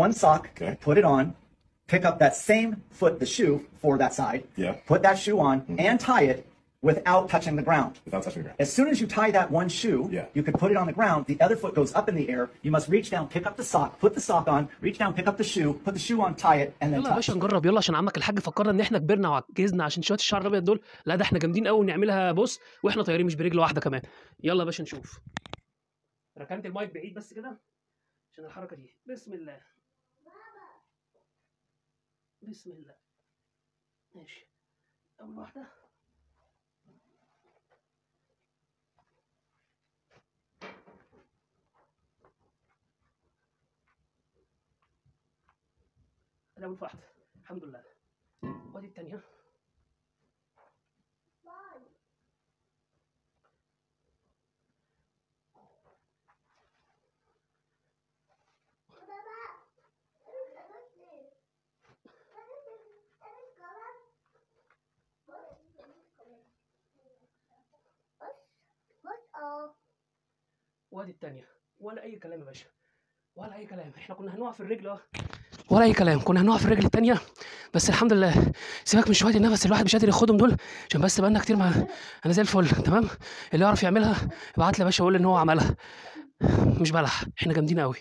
one sock, Okay. put it on, pick up that same foot, the shoe for that side, Yeah. put that shoe on and tie it without touching the ground. Without touching the ground. As soon as you tie that one shoe, Yeah. you can put it on the ground. The other foot goes up in the air. You must reach down, pick up the sock, put the sock on, reach down, pick up the shoe, put the shoe on, tie it, and then يلا يا touch. باشا نجرب، يلا عشان عمك الحاج فكرنا ان احنا كبرنا وعجزنا عشان شويه الشعر الابيض دول. لا ده احنا جامدين قوي ونعملها بص واحنا طايرين مش برجل واحده كمان. يلا يا باشا نشوف. ركنت المايك بعيد بس كده عشان الحركه دي. بسم الله بسم الله. ماشي اول واحده اول واحده الحمد لله. وادي الثانيه وادي الثانيه. ولا اي كلام يا باشا ولا اي كلام. احنا كنا هنقع في الرجل ولا اي كلام، كنا هنقع في الرجل الثانيه بس الحمد لله. سيبك من شويه النفس الواحد مش قادر ياخدهم دول عشان بس بقالنا كتير انا زي الفل تمام. اللي يعرف يعملها ابعت لي يا باشا وقول ان هو عملها. مش بلح، احنا جامدين قوي.